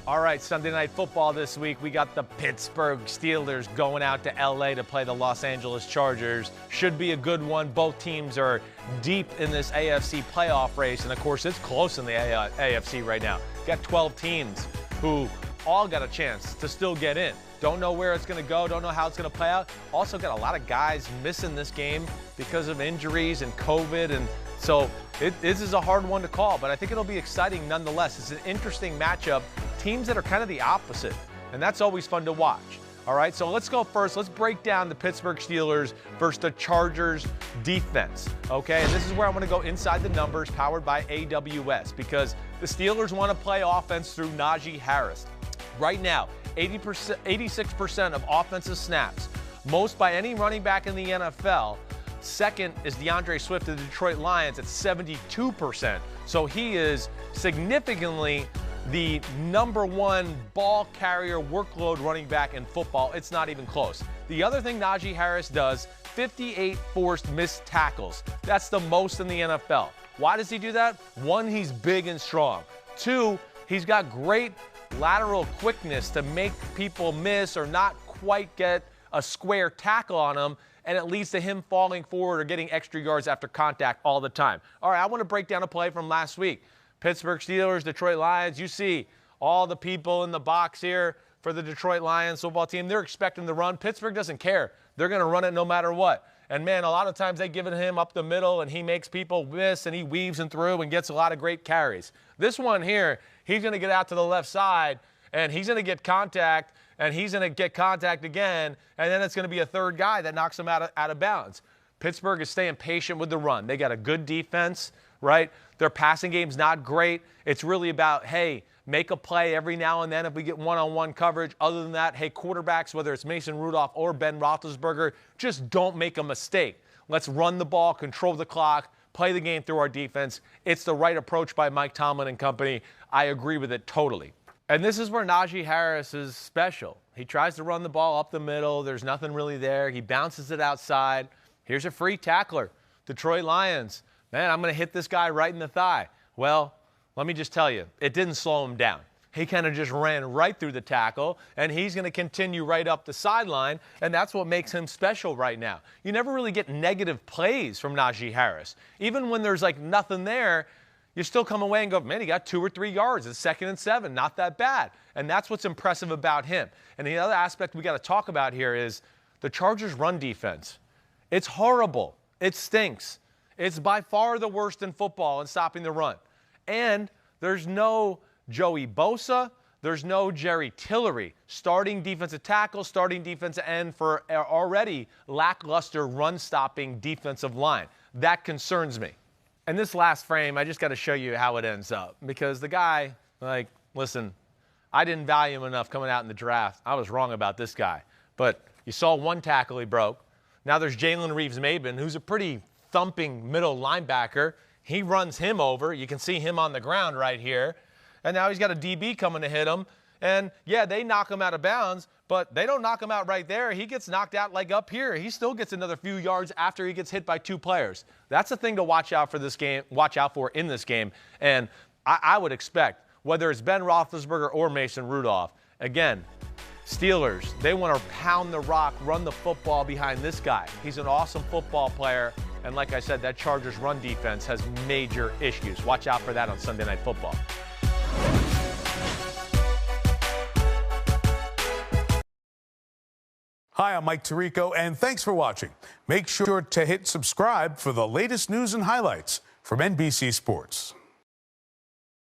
All right, Sunday Night Football this week. We got the Pittsburgh Steelers going out to L.A. to play the Los Angeles Chargers. Should be a good one. Both teams are deep in this AFC playoff race, and of course, it's close in the AFC right now. Got 12 teams who all got a chance to still get in. Don't know where it's going to go, don't know how it's going to play out. Also got a lot of guys missing this game because of injuries and COVID, and so this is a hard one to call, but I think it'll be exciting nonetheless. It's an interesting matchup. Teams that are kind of the opposite, and that's always fun to watch. All right, so let's go first. Let's break down the Pittsburgh Steelers versus the Chargers defense, okay? And this is where I want to go inside the numbers powered by AWS because the Steelers want to play offense through Najee Harris. Right now, 86% of offensive snaps, most by any running back in the NFL. Second is DeAndre Swift of the Detroit Lions at 72%. So he is significantly the #1 ball carrier workload running back in football. It's not even close. The other thing Najee Harris does, 58 forced missed tackles. That's the most in the NFL. Why does he do that? One, he's big and strong. Two, he's got great lateral quickness to make people miss or not quite get a square tackle on him, and it leads to him falling forward or getting extra yards after contact all the time. All right, I want to break down a play from last week. Pittsburgh Steelers, Detroit Lions. You see all the people in the box here for the Detroit Lions football team. They're expecting the run. Pittsburgh doesn't care. They're going to run it no matter what. And, man, a lot of times they give it him up the middle, and he makes people miss, and he weaves them through and gets a lot of great carries. This one here, he's going to get out to the left side, and he's going to get contact, and he's going to get contact again, and then it's going to be a third guy that knocks him out of bounds. Pittsburgh is staying patient with the run. They got a good defense, right? Their passing game's not great. It's really about, hey, make a play every now and then if we get one-on-one coverage. Other than that, hey, quarterbacks, whether it's Mason Rudolph or Ben Roethlisberger, just don't make a mistake. Let's run the ball, control the clock, play the game through our defense. It's the right approach by Mike Tomlin and company. I agree with it totally. And this is where Najee Harris is special. He tries to run the ball up the middle. There's nothing really there. He bounces it outside. Here's a free tackler. Detroit Lions. Man, I'm going to hit this guy right in the thigh. Well, let me just tell you, it didn't slow him down. He kind of just ran right through the tackle, and he's going to continue right up the sideline, and that's what makes him special right now. You never really get negative plays from Najee Harris. Even when there's like nothing there, you still come away and go, man, he got 2 or 3 yards. It's 2nd and 7, not that bad. And that's what's impressive about him. And the other aspect we got to talk about here is the Chargers' run defense. It's horrible. It stinks. It's by far the worst in football in stopping the run. And there's no Joey Bosa. There's no Jerry Tillery, starting defensive tackle, starting defensive end for already lackluster run-stopping defensive line. That concerns me. And this last frame, I just got to show you how it ends up. Because the guy, like, listen, I didn't value him enough coming out in the draft. I was wrong about this guy. But you saw one tackle he broke. Now there's Jalen Reeves-Maybin, who's a pretty thumping middle linebacker. He runs him over. You can see him on the ground right here. And now he's got a DB coming to hit him. And, yeah, they knock him out of bounds, but they don't knock him out right there. He gets knocked out like up here. He still gets another few yards after he gets hit by 2 players. That's the thing to watch out for this game, watch out for in this game. And I would expect, whether it's Ben Roethlisberger or Mason Rudolph, again, Steelers, they want to pound the rock, run the football behind this guy. He's an awesome football player. And like I said, that Chargers run defense has major issues. Watch out for that on Sunday Night Football. Hi, I'm Mike Tirico, and thanks for watching. Make sure to hit subscribe for the latest news and highlights from NBC Sports.